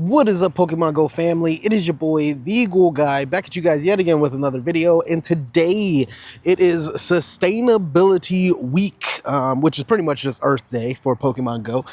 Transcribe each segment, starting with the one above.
What is up, Pokemon Go family? It is your boy, TheGoulGuy, back at you guys yet again with another video. And today it is Sustainability Week, which is pretty much just Earth Day for Pokemon Go,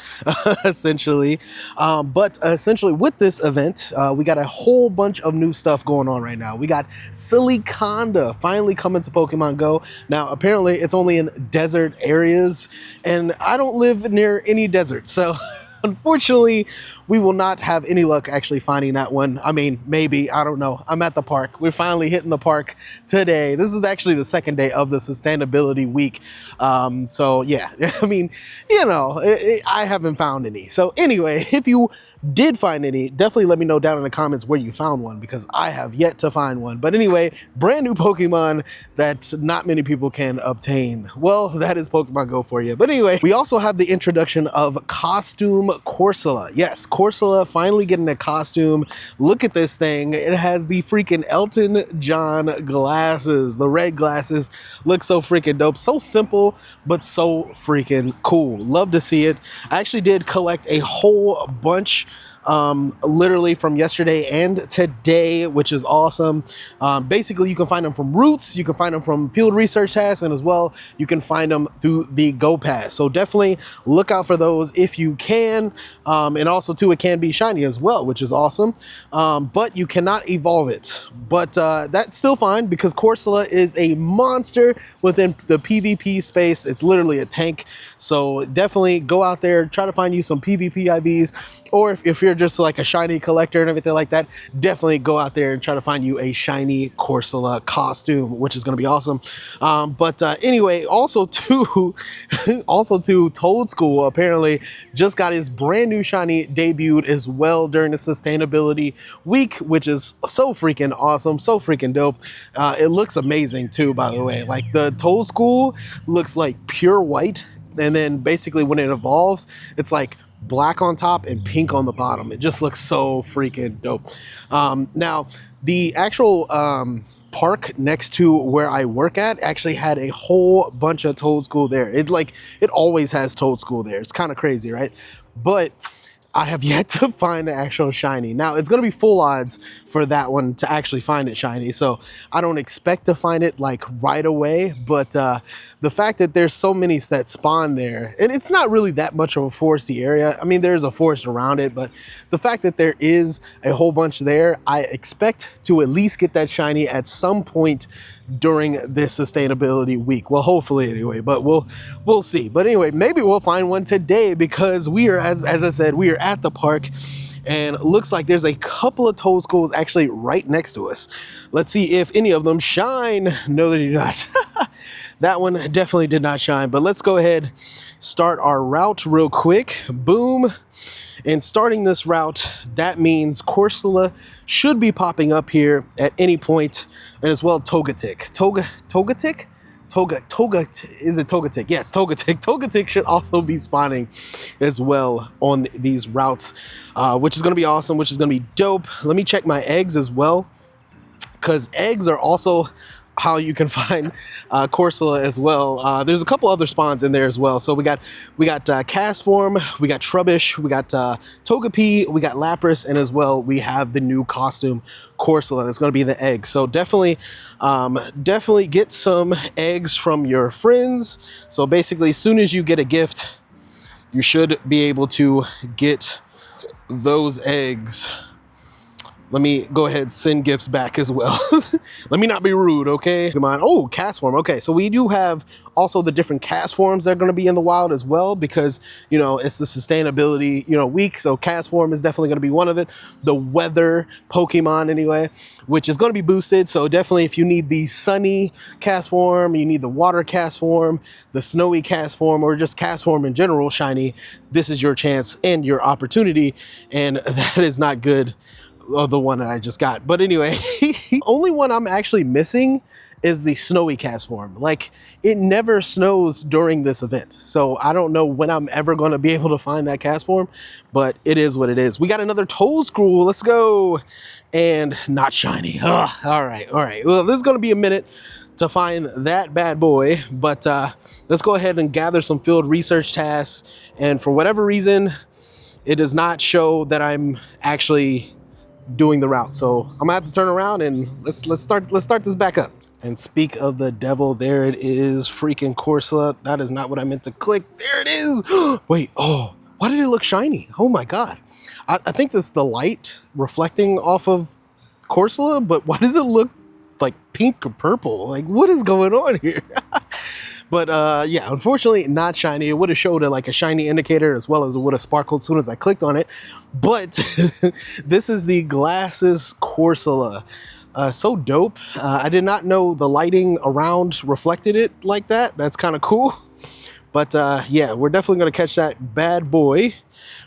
essentially. But essentially with this event, we got a whole bunch of new stuff going on right now. We got Siliconda finally coming to Pokemon Go. Now, apparently it's only in desert areas, and I don't live near any desert, so... Unfortunately, we will not have any luck actually finding that one. I mean, maybe, I don't know. I'm at the park. We're finally hitting the park today. This is actually the second day of the Sustainability Week. So yeah, I mean, you know, I haven't found any. So anyway, if you did find any, definitely let me know down in the comments where you found one, because I have yet to find one. But anyway, brand new Pokemon that not many people can obtain. Well, that is Pokemon Go for you. But anyway, we also have the introduction of Costume Corsola. Yes, Corsola finally getting a costume. Look at this thing. It has the freaking Elton John glasses. The red glasses look so freaking dope. So simple, but so freaking cool. Love to see it. I actually did collect a whole bunch literally from yesterday and today, which is awesome. Basically, you can find them from routes, you can find them from field research tasks, and as well, you can find them through the Go Pass. So definitely look out for those if you can. And also too, it can be shiny as well, which is awesome. But you cannot evolve it. But that's still fine, because Corsola is a monster within the PvP space. It's literally a tank. So definitely go out there, try to find you some PvP IVs, or if you're just like a shiny collector and everything like that, definitely go out there and try to find you a shiny Corsola costume, which is going to be awesome. But anyway, also too, Toad School apparently just got his brand new shiny debuted as well during the Sustainability Week, which is so freaking awesome, so freaking dope. It looks amazing too, by the way. Like, the Toad School looks like pure white, and then basically when it evolves, it's like black on top and pink on the bottom. It just looks so freaking dope. Now, the actual park next to where I work at actually had a whole bunch of Toad School there. It always has Toad School there. It's kind of crazy, right? But I have yet to find an actual shiny. Now, it's going to be full odds for that one to actually find it shiny, so I don't expect to find it like right away. But the fact that there's so many that spawn there, and it's not really that much of a foresty area. I mean, there's a forest around it, but the fact that there is a whole bunch there, I expect to at least get that shiny at some point during this Sustainability Week. Well, hopefully anyway, but we'll see. But anyway, maybe we'll find one today, because we are, as I said, we are at the park, and it looks like there's a couple of Toad Schools actually right next to us. Let's see if any of them shine. No, they do not. That one definitely did not shine, but let's go ahead, start our route real quick. Boom. And starting this route, that means Corsola should be popping up here at any point, and as well Togetic. Togetic? Is it Togetic? Yes, Togetic. Togetic should also be spawning as well on these routes, which is going to be awesome, which is going to be dope. Let me check my eggs as well, because eggs are also how you can find Corsola as well. There's a couple other spawns in there as well. So we got Castform, we got Trubbish, we got Togepi, we got Lapras, and as well we have the new costume Corsola. It's going to be the egg. So definitely get some eggs from your friends. So basically, as soon as you get a gift, you should be able to get those eggs. Let me go ahead and send gifts back as well. Let me not be rude, okay? Come on. Oh, cast form. Okay, so we do have also the different cast forms that are going to be in the wild as well, because, you know, it's the Sustainability, week. So cast form is definitely going to be one of it. The weather Pokemon anyway, which is going to be boosted. So definitely, if you need the sunny cast form, you need the water cast form, the snowy cast form, or just cast form in general, shiny, this is your chance and your opportunity. And that is not good. The one that I just got. But anyway, only one I'm actually missing is the snowy cast form. Like, it never snows during this event, so I don't know when I'm ever going to be able to find that cast form, but it is what it is. We got another Toad School. Let's go. And not shiny. Ugh. All right. Well, this is going to be a minute to find that bad boy, but let's go ahead and gather some field research tasks. And for whatever reason, it does not show that I'm actually doing the route. So I'm gonna have to turn around and let's start this back up. And speak of the devil, there it is, freaking Corsola. That is not what I meant to click. There it is. Wait, oh, why did it look shiny? Oh my God. I think this is the light reflecting off of Corsola, but why does it look like pink or purple? Like, what is going on here? But yeah, unfortunately not shiny. It would have showed like a shiny indicator as well as it would have sparkled as soon as I clicked on it. But this is the Glasses Corsola. So dope. I did not know the lighting around reflected it like that. That's kind of cool. But yeah, we're definitely going to catch that bad boy.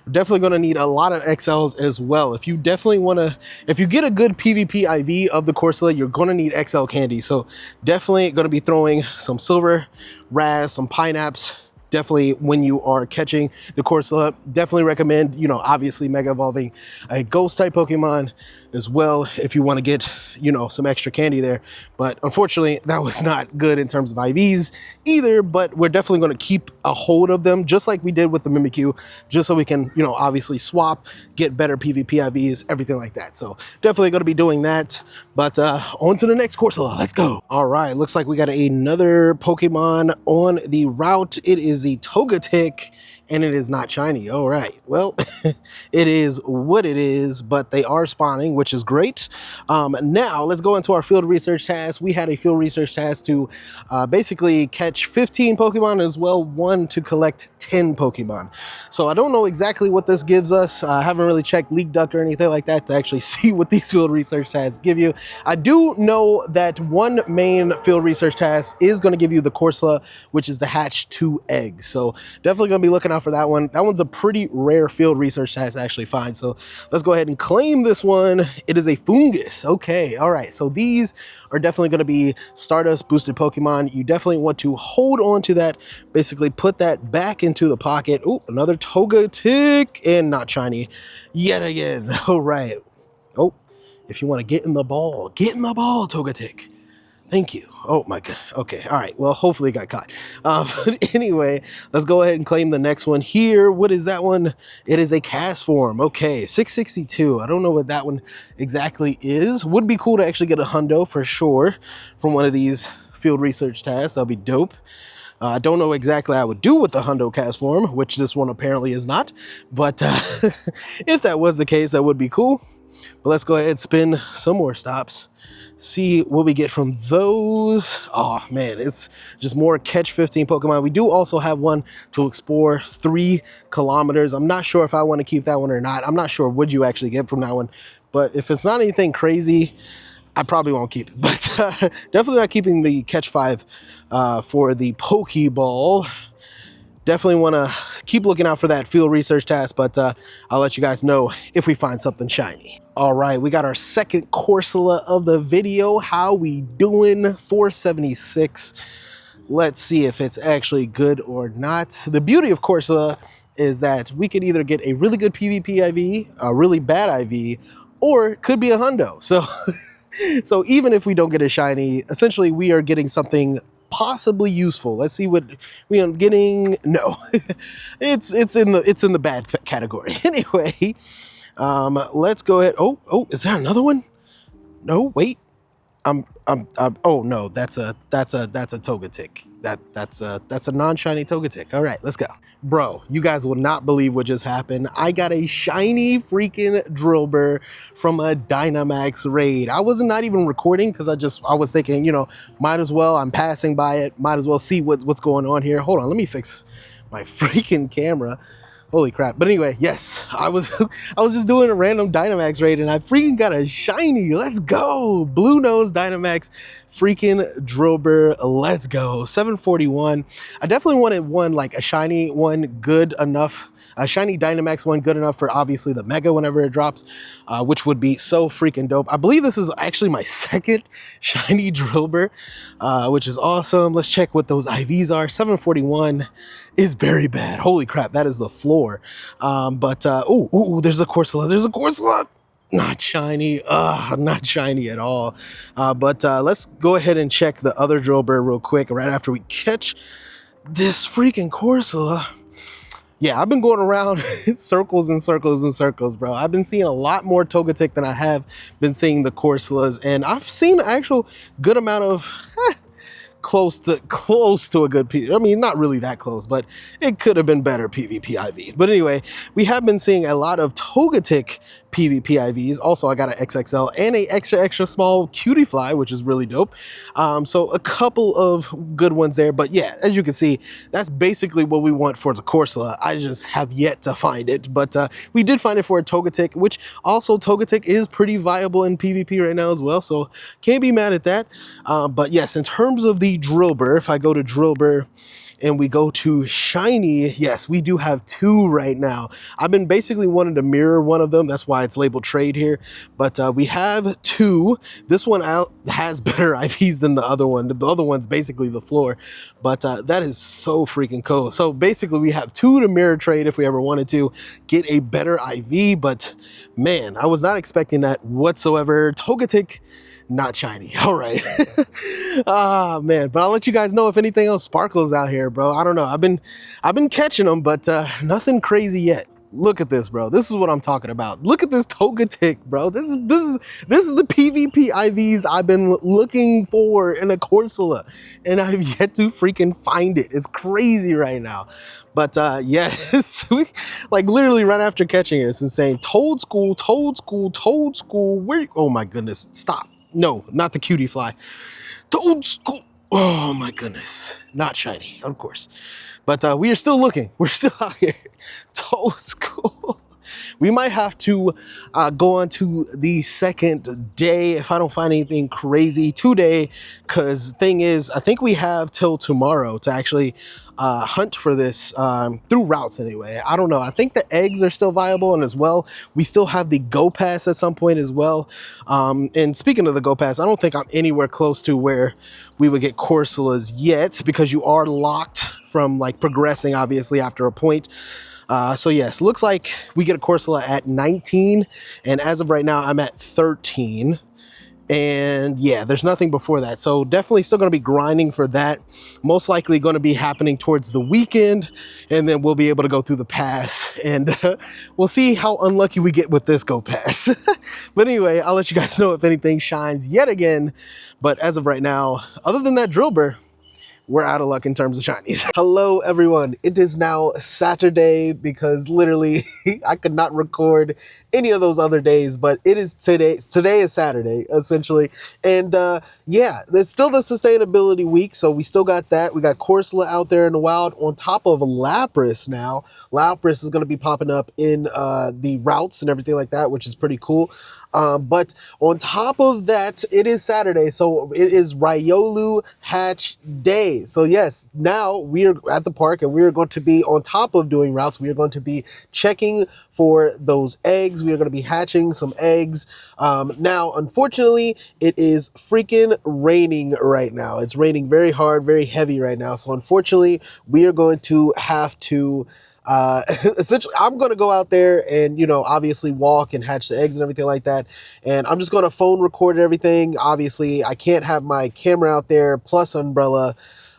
We're definitely going to need a lot of XLs as well. If you definitely want to, if you get a good PvP IV of the Corsola, you're going to need XL candy. So definitely going to be throwing some silver, raz, some pineapples. Definitely when you are catching the Corsola, definitely recommend, you know, obviously mega evolving a ghost type Pokemon as well if you want to get, you know, some extra candy there. But unfortunately that was not good in terms of IVs either, but we're definitely going to keep a hold of them just like we did with the Mimikyu, just so we can, you know, obviously swap, get better PvP IVs, everything like that. So definitely going to be doing that. But on to the next Corsola. Let's go. All right, looks like we got another Pokemon on the route. It is the Togetic, and it is not shiny. All right, well, it is what it is, but they are spawning, which is great. Now let's go into our field research task. We had a field research task to basically catch 15 Pokemon as well, one to collect 10 Pokemon. So I don't know exactly what this gives us. I haven't really checked Leak Duck or anything like that to actually see what these field research tasks give you. I do know that one main field research task is going to give you the Corsola, which is to hatch 2 eggs. So definitely going to be looking out for that one. That one's a pretty rare field research task to actually find. So let's go ahead and claim this one. It is a fungus. Okay, all right. So these are definitely going to be Stardust boosted Pokemon. You definitely want to hold on to that, basically put that back into the pocket. Oh, another Togetic, and not shiny yet again. All right. Oh, if you want to get in the ball, Togetic. Thank you. Oh my God. Okay. All right. Well, hopefully it got caught. But anyway, let's go ahead and claim the next one here. What is that one? It is a cast form. Okay. 662. I don't know what that one exactly is. Would be cool to actually get a hundo for sure from one of these field research tasks. That'll be dope. I don't know exactly what I would do with the hundo cast form, which this one apparently is not. But if that was the case, that would be cool. But let's go ahead and spin some more stops. See what we get from those. Oh man, it's just more catch 15 Pokemon. We do also have one to explore 3 kilometers. I'm not sure if I want to keep that one or not. I'm not sure what you actually get from that one. But if it's not anything crazy, I probably won't keep it. But definitely not keeping the catch 5 for the Pokeball. Definitely want to keep looking out for that field research task, but I'll let you guys know if we find something shiny. All right, we got our second Corsola of the video. How we doing? 476. Let's see if it's actually good or not. The beauty of Corsola is that we could either get a really good PvP IV, a really bad IV, or it could be a hundo. So, so even if we don't get a shiny, essentially we are getting something possibly useful. Let's see what we are getting. No, it's in the bad category. Anyway, let's go ahead. Oh, is there another one? No, wait. Oh no, that's a Togetic. That's a non-shiny Togetic. All right, let's go. Bro, you guys will not believe what just happened. I got a shiny freaking Drillbur from a Dynamax raid. I was not even recording because I was thinking, you know, might as well, I'm passing by it, might as well see what's going on here. Hold on, let me fix my freaking camera. Holy crap. But anyway, yes, I was just doing a random Dynamax raid and I freaking got a shiny. Let's go. Blue nose Dynamax freaking Drillbur. Let's go. 741. I definitely wanted one, like a shiny one, good enough. A shiny Dynamax one good enough for obviously the Mega whenever it drops, which would be so freaking dope. I believe this is actually my second shiny Drillbur, which is awesome. Let's check what those IVs are. 741 is very bad. Holy crap, that is the floor. Oh, there's a Corsola. There's a Corsola. Not shiny. Not shiny at all. Let's go ahead and check the other Drillbur real quick right after we catch this freaking Corsola. Yeah, I've been going around circles and circles and circles, bro. I've been seeing a lot more Togetic than I have been seeing the Corsolas, and I've seen an actual good amount of close to a good I mean, not really that close, but it could have been better PvP IV. But anyway, we have been seeing a lot of Togetic PvP IVs. Also, I got an XXL and a extra small cutie fly, which is really dope. So a couple of good ones there. But yeah, as you can see, that's basically what we want for the Corsola. I just have yet to find it, but we did find it for a Togetic, which also Togetic is pretty viable in PvP right now as well, so can't be mad at that. But yes, in terms of the Drillbur, if I go to Drillbur and we go to shiny, yes, we do have two right now. I've been basically wanting to mirror one of them. That's why it's labeled trade here. But we have two. This one out has better IVs than the other one. The other one's basically the floor. But that is so freaking cool. So basically we have two to mirror trade if we ever wanted to get a better IV. But man, I was not expecting that whatsoever. Togetic, not shiny. All right. Ah, man, but I'll let you guys know if anything else sparkles out here, bro. I don't know. I've been catching them, but nothing crazy yet. Look at this, bro. This is what I'm talking about. Look at this Togetic, bro. This is the PvP IVs I've been looking for in a Corsola, and I've yet to freaking find it. It's crazy right now. But yes, like literally right after catching it, it's insane. Toad School. Where? Oh my goodness, stop. No, not the cutie fly. Toad School. Oh my goodness. Not shiny, of course. But we are still looking. We're still out here. Toad School. We might have to go on to the second day if I don't find anything crazy today, because thing is, I think we have till tomorrow to actually hunt for this through routes anyway. I don't know. I think the eggs are still viable, and as well, we still have the Go Pass at some point as well. And speaking of the Go Pass, I don't think I'm anywhere close to where we would get Corsolas yet, because you are locked from like progressing obviously after a point. So yes, looks like we get a Corsola at 19, and as of right now, I'm at 13. And yeah, there's nothing before that. So definitely still going to be grinding for that. Most likely going to be happening towards the weekend, and then we'll be able to go through the pass, and we'll see how unlucky we get with this Go Pass. But anyway, I'll let you guys know if anything shines yet again. But as of right now, other than that Drillbur, we're out of luck in terms of shinies. Hello everyone, it is now Saturday, because literally I could not record any of those other days, but it is today. Today is Saturday essentially, and yeah, it's still the sustainability week, so we still got that. We got Corsola out there in the wild on top of Lapras now. Lapras is going to be popping up in the routes and everything like that, which is pretty cool. But on top of that, it is Saturday, so it is Riolu hatch day. So yes, now we are at the park, and we are going to be on top of doing routes. We are going to be checking for those eggs. We are going to be hatching some eggs. Now, unfortunately, it is freaking raining right now. It's raining very hard, very heavy right now. So unfortunately, we are going to have to essentially, I'm going to go out there and, you know, obviously walk and hatch the eggs and everything like that. And I'm just going to phone record everything. Obviously, I can't have my camera out there plus umbrella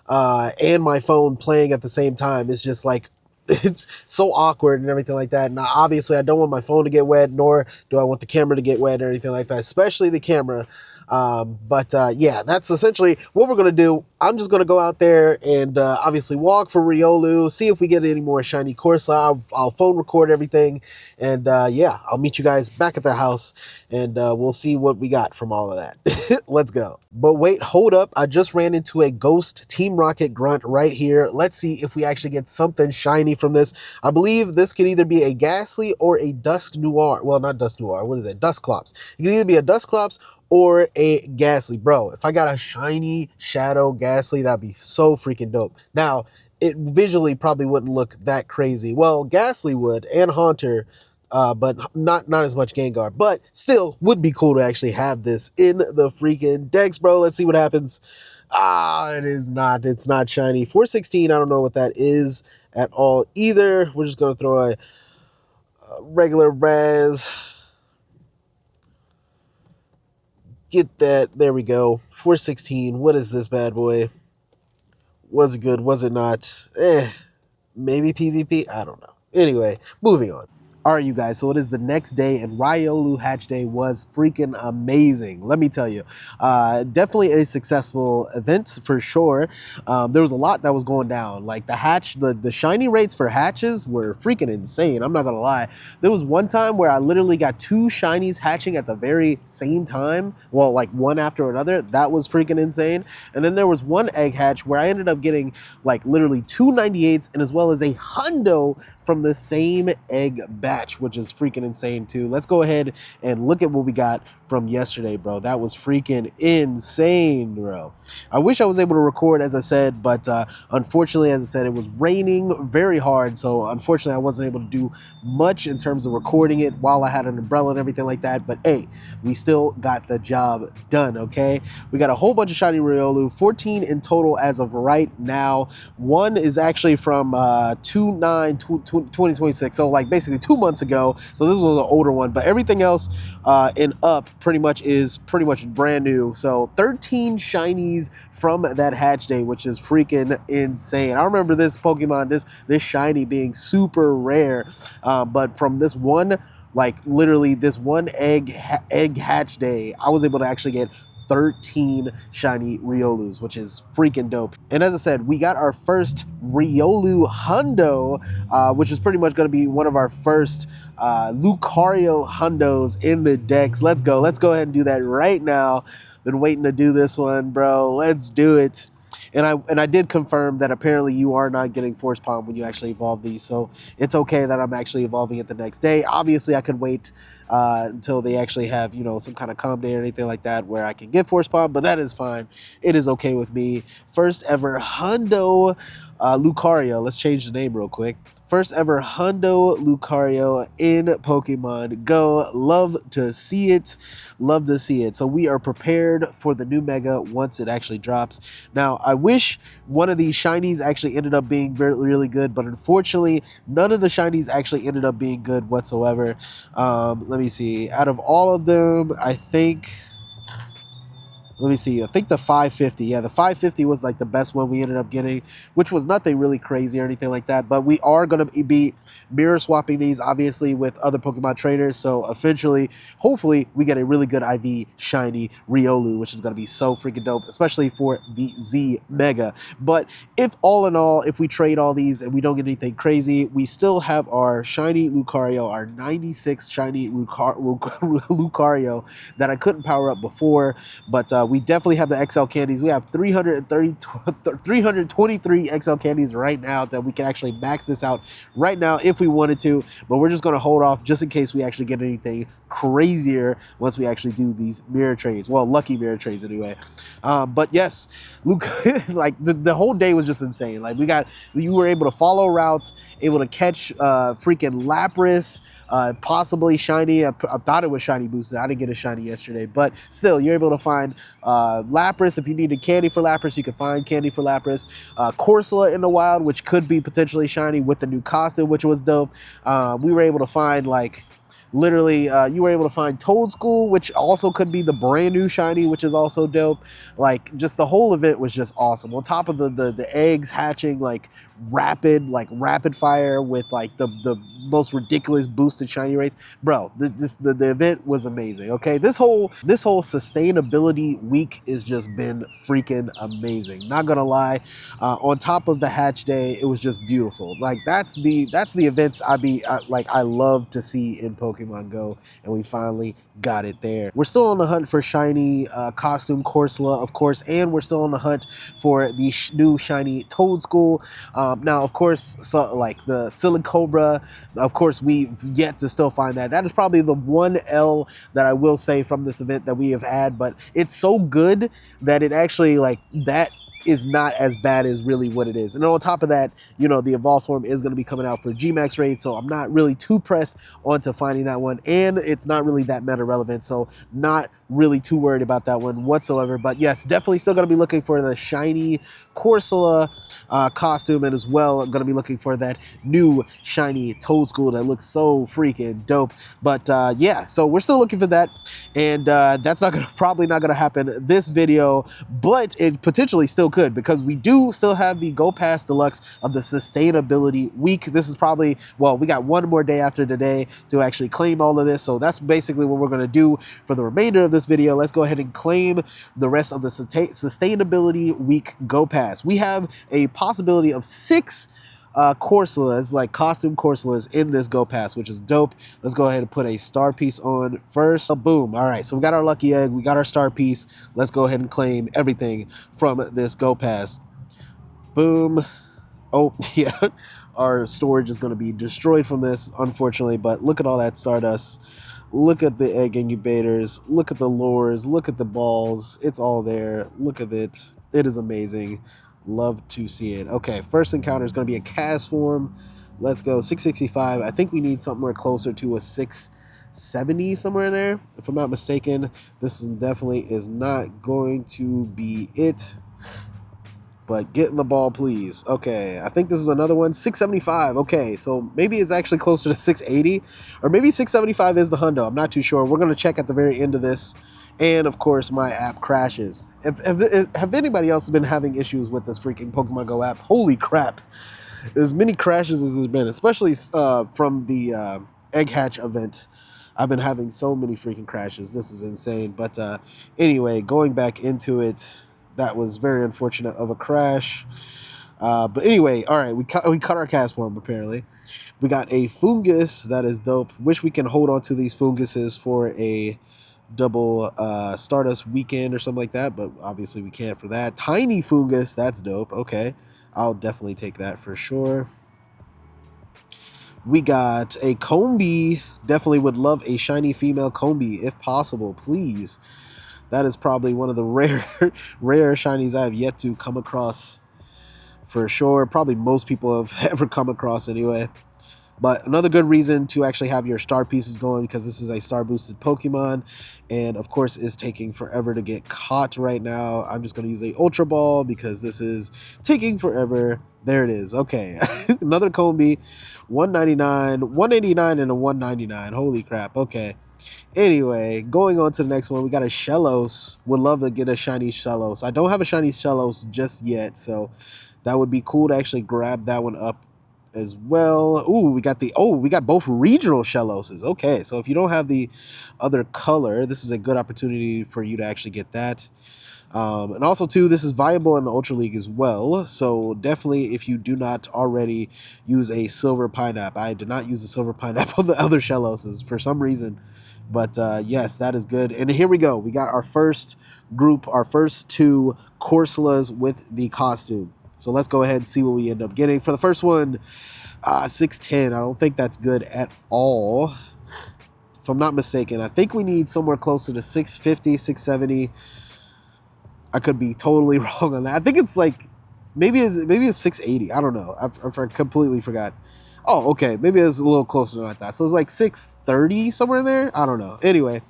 and my phone playing at the same time. It's just like, it's so awkward and everything like that. And obviously, I don't want my phone to get wet, nor do I want the camera to get wet or anything like that, especially the camera. Yeah, that's essentially what we're going to do. I'm just going to go out there and obviously walk for Riolu, see if we get any more shiny Corsola. I'll phone record everything, and yeah, I'll meet you guys back at the house, and we'll see what we got from all of that. Let's go. But wait, hold up. I just ran into a ghost Team Rocket grunt right here. Let's see if we actually get something shiny from this. I believe this could either be a Ghastly or a Dusk Noir. Well, not Dusk Noir. What is it? Dusclops. It could either be a Dusclops or a Ghastly. Bro, if I got a shiny Shadow Ghastly, that'd be so freaking dope. Now, it visually probably wouldn't look that crazy. Well, Ghastly would, and Haunter, but not as much Gengar. But still, would be cool to actually have this in the freaking decks, bro. Let's see what happens. Ah, it is not. It's not shiny. 416, I don't know what that is at all either. We're just going to throw a regular Raz. Get that. There we go. 416. What is this bad boy? Was it good? Was it not? Maybe PvP? I don't know. Anyway, moving on. All right, you guys, so it is the next day, and Riolu Hatch Day was freaking amazing. Let me tell you. Definitely a successful event for sure. There was a lot that was going down. Like the shiny rates for hatches were freaking insane. I'm not gonna lie. There was one time where I literally got 2 shinies hatching at the very same time. Well, like one after another. That was freaking insane. And then there was one egg hatch where I ended up getting like literally 2 98s and as well as a hundo from the same egg batch, which is freaking insane too. Let's go ahead and look at what we got from yesterday, bro. That was freaking insane, bro. I wish I was able to record, as I said, but unfortunately, as I said, it was raining very hard, so unfortunately I wasn't able to do much in terms of recording it while I had an umbrella and everything like that. But hey, we still got the job done. Okay, we got a whole bunch of shiny Riolu, 14 in total as of right now. One is actually from 2026, so like basically 2 months ago. So this was an older one, but everything else in up pretty much is pretty much brand new. So 13 shinies from that hatch day, which is freaking insane. I remember this Pokemon, this shiny being super rare, but from this one, like literally this one egg hatch day, I was able to actually get 13 shiny Riolus, which is freaking dope. And as I said, we got our first Riolu Hundo, which is pretty much going to be one of our first Lucario Hundos in the decks. Let's go ahead and do that right now. Been waiting to do this one, bro. Let's do it. And I did confirm that apparently you are not getting Force Palm when you actually evolve these, so it's okay that I'm actually evolving it the next day. Obviously, I could wait until they actually have, you know, some kind of calm day or anything like that where I can get Force Palm, but that is fine. It is okay with me. First ever Hundo Lucario. Let's change the name real quick. First ever Hundo Lucario in Pokemon Go. Love to see it. Love to see it. So we are prepared for the new Mega once it actually drops. Now, I wish one of these shinies actually ended up being really good, but unfortunately, none of the shinies actually ended up being good whatsoever. Let me see. Out of all of them, I think... Let me see. I think the 550. Yeah, the 550 was like the best one we ended up getting, which was nothing really crazy or anything like that. But we are going to be mirror swapping these, obviously, with other Pokemon trainers. So eventually, hopefully, we get a really good IV shiny Riolu, which is going to be so freaking dope, especially for the Z Mega. But if all in all, if we trade all these and we don't get anything crazy, we still have our shiny Lucario, our 96 shiny Lucario that I couldn't power up before, but we definitely have the XL candies. We have 323 XL candies right now that we can actually max this out right now if we wanted to, but we're just going to hold off just in case we actually get anything crazier once we actually do these mirror trades. Well, lucky mirror trades anyway. But yes, Luke, like the whole day was just insane. Like you were able to follow routes, able to catch freaking Lapras, possibly shiny. I thought it was shiny boosted. I didn't get a shiny yesterday, but still, you're able to find Lapras. If you needed candy for Lapras, you could find candy for Lapras. Corsola in the wild, which could be potentially shiny with the new costume, which was dope. We were able to find like... Literally, you were able to find Toadschool, which also could be the brand new shiny, which is also dope. Like, just the whole event was just awesome. On top of the eggs hatching, like rapid fire with like the most ridiculous boosted shiny rates, bro. The event was amazing. Okay, this whole sustainability week has just been freaking amazing. Not gonna lie. On top of the hatch day, it was just beautiful. Like that's the events I love to see in Pokemon Go, and we finally got it there. We're still on the hunt for shiny costume Corsola, of course, and we're still on the hunt for the new shiny Toadschool. Now, of course, so like the Silicobra, of course, we've yet to still find that. That is probably the one L that I will say from this event that we have had, but it's so good that it actually, like, that is not as bad as really what it is. And on top of that, you know, the evolved form is going to be coming out for Gmax raid, so I'm not really too pressed onto finding that one, and it's not really that meta relevant, so not really too worried about that one whatsoever. But yes, definitely still going to be looking for the shiny Corsola costume, and as well I'm going to be looking for that new shiny Toadschool that looks so freaking dope. But yeah, so we're still looking for that, and that's probably not going to happen this video, but it potentially still good because we do still have the Go Pass Deluxe of the Sustainability Week. This is probably, well, we got one more day after today to actually claim all of this. So that's basically what we're going to do for the remainder of this video. Let's go ahead and claim the rest of the Sustainability Week Go Pass. We have a possibility of 6 Corsolas, like costume Corsolas in this Go Pass, which is dope. Let's go ahead and put a star piece on first. Boom. All right, so we got our lucky egg, we got our star piece. Let's go ahead and claim everything from this Go Pass. Boom. Oh, yeah, our storage is going to be destroyed from this, unfortunately, but look at all that Stardust. Look at the egg incubators. Look at the lures. Look at the balls. It's all there. Look at it. It is amazing. Love to see it. Okay, first encounter is going to be a cast form. Let's go 665. I think we need somewhere closer to a 670 somewhere in there, if I'm not mistaken. This definitely is not going to be it. But get in the ball, please. Okay, I think this is another one. 675. Okay, so maybe it's actually closer to 680. Or maybe 675 is the hundo. I'm not too sure. We're going to check at the very end of this. And, of course, my app crashes. Have anybody else been having issues with this freaking Pokemon Go app? Holy crap. As many crashes as there's been, especially from the Egg Hatch event. I've been having so many freaking crashes. This is insane. But anyway, going back into it, that was very unfortunate of a crash. But anyway, all right, we cut our cast form, apparently. We got a fungus. That is dope. Wish we can hold on to these funguses for a double Stardust weekend or something like that, but obviously we can't for that. Tiny fungus, that's dope. Okay, I'll definitely take that for sure. We got a Combi. Definitely would love a shiny female Combi if possible, please. That is probably one of the rare shinies I have yet to come across for sure. Probably most people have ever come across anyway. But another good reason to actually have your star pieces going, because this is a star boosted Pokemon, and of course is taking forever to get caught right now. I'm just going to use a Ultra Ball because this is taking forever. There it is. Okay, another Combi, 199, 189, and a 199. Holy crap. Okay. Anyway, going on to the next one, we got a Shellos. Would love to get a shiny Shellos. I don't have a shiny Shellos just yet, so that would be cool to actually grab that one up as well. Ooh, we got both regional Shelloses. Okay, so if you don't have the other color, this is a good opportunity for you to actually get that. And also, too, this is viable in the Ultra League as well. So definitely, if you do not already use a Silver Pineapple, I did not use the Silver Pineapple on the other Shelloses for some reason. But yes, that is good. And here we go. We got our first group, our first 2 Corsolas with the costume. So let's go ahead and see what we end up getting. For the first one, 610. I don't think that's good at all. If I'm not mistaken, I think we need somewhere closer to 650, 670. I could be totally wrong on that. I think it's like, maybe it's 680. I don't know. I completely forgot. Oh, okay. Maybe it's a little closer than I thought. So it's like 630 somewhere in there. I don't know. Anyway,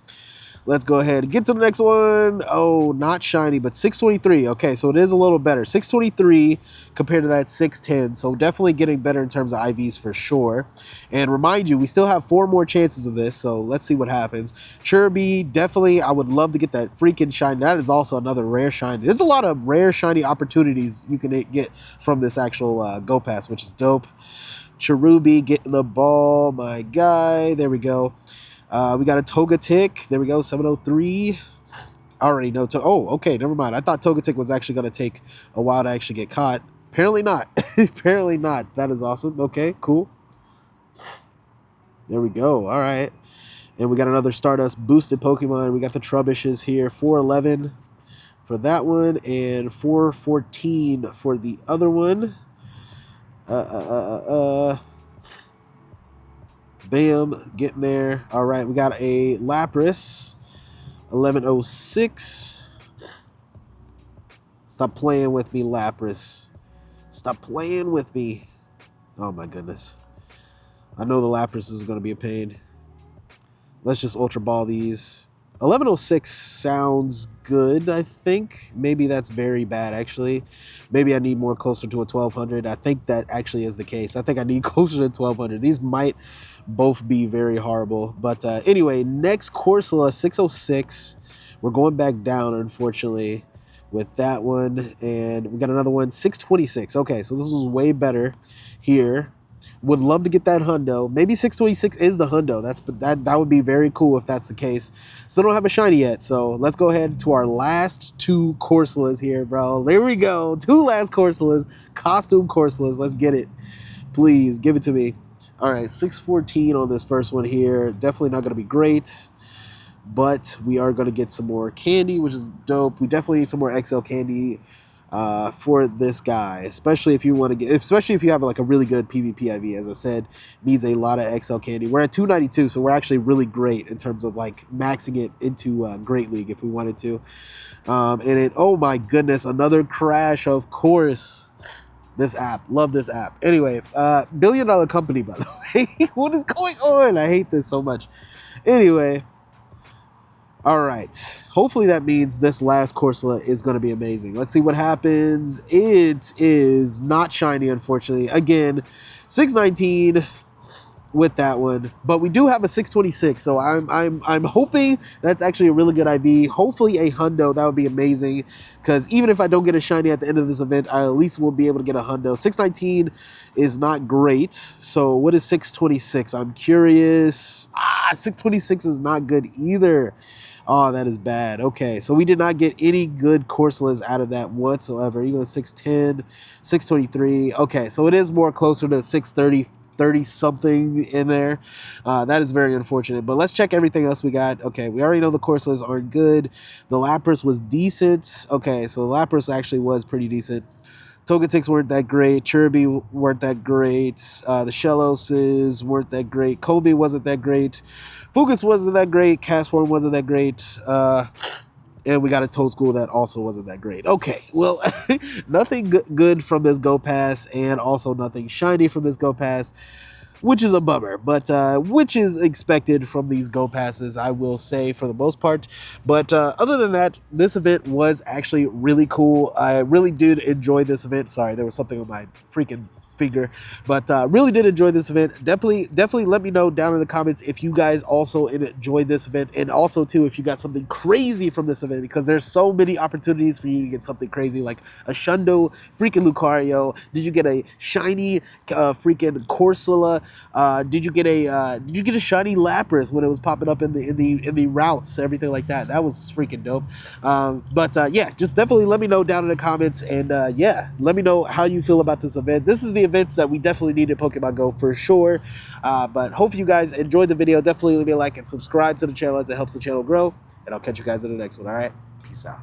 let's go ahead and get to the next one. Oh, not shiny, but 623. Okay, so it is a little better. 623 compared to that 610. So definitely getting better in terms of IVs for sure. And remind you, we still have 4 more chances of this. So let's see what happens. Chirby, definitely, I would love to get that freaking shiny. That is also another rare shiny. There's a lot of rare shiny opportunities you can get from this actual Go Pass, which is dope. Cherubi getting the ball, my guy. There we go. We got a Togetic. There we go, 703. I already know. Oh, okay, never mind. I thought Togetic was actually going to take a while to actually get caught. Apparently not. Apparently not. That is awesome. Okay, cool. There we go. All right. And we got another Stardust boosted Pokemon. We got the Trubbishes here. 411 for that one and 414 for the other one. Bam, getting there. All right, we got a Lapras, 1106. Stop playing with me, Lapras. Stop playing with me. Oh my goodness. I know the Lapras is going to be a pain. Let's just Ultra Ball these. 1106 sounds good, I think. Maybe that's very bad, actually. Maybe I need more closer to a 1200. I think that actually is the case. I think I need closer to 1200. These might both be very horrible. But anyway, next Corsola, 606. We're going back down, unfortunately. with that one. And we got another one, 626. Okay, so this was way better here. Would love to get that hundo. Maybe 626 is the hundo. That would be very cool if that's the case. Still don't have a shiny yet, so let's go ahead to our last two Corsolas here, bro. There we go. Two last Corsolas, costume Corsolas. Let's get it. Please give it to me. All right, 614 on this first one here. Definitely not going to be great, but we are going to get some more candy, which is dope. We definitely need some more XL candy for this guy, especially if you want to get, especially if you have like a really good PvP IV. As I said, needs a lot of XL candy. We're at 292, so we're actually really great in terms of like maxing it into Great League if we wanted to. Oh my goodness, another crash, of course. This app, love this app. Anyway, $1 billion company, by the way. What is going on? I hate this so much. Anyway, all right. Hopefully that means this last Corsola is going to be amazing. Let's see what happens. It is not shiny, unfortunately. Again, 619 with that one, but we do have a 626, so I'm hoping that's actually a really good IV. Hopefully a hundo, that would be amazing, because even if I don't get a shiny at the end of this event, I at least will be able to get a hundo. 619 is not great, so what is 626? I'm curious. 626 is not good either. Oh, that is bad. Okay, so we did not get any good Corsolas out of that whatsoever. Even 610, 623. Okay, so it is more closer to 630, 30 something in there. That is very unfortunate, but let's check everything else we got. Okay, we already know the Corsolas aren't good. The Lapras was decent. Okay, so the Lapras actually was pretty decent. Togetix weren't that great. Chirby weren't that great. The Shelloses weren't that great. Kobe wasn't that great. Fugus wasn't that great. Castform wasn't that great. And we got a Toedscool that also wasn't that great. Okay, well, nothing good from this Go Pass, and also nothing shiny from this Go Pass, which is a bummer, but which is expected from these Go Passes, I will say, for the most part. But other than that, this event was actually really cool. I really did enjoy this event. Sorry, there was something on my freaking finger, but really did enjoy this event. Definitely let me know down in the comments if you guys also enjoyed this event, and also too if you got something crazy from this event, because there's so many opportunities for you to get something crazy, like a Shundo freaking Lucario. Did you get a shiny freaking Corsola? Did you get a shiny Lapras when it was popping up in the routes, everything like that? That was freaking dope. Yeah, just definitely let me know down in the comments, and yeah, let me know how you feel about this event. This is the events that we definitely need in Pokemon Go for sure. But hope you guys enjoyed the video. Definitely leave me a like and subscribe to the channel, as it helps the channel grow. And I'll catch you guys in the next one. All right, peace out.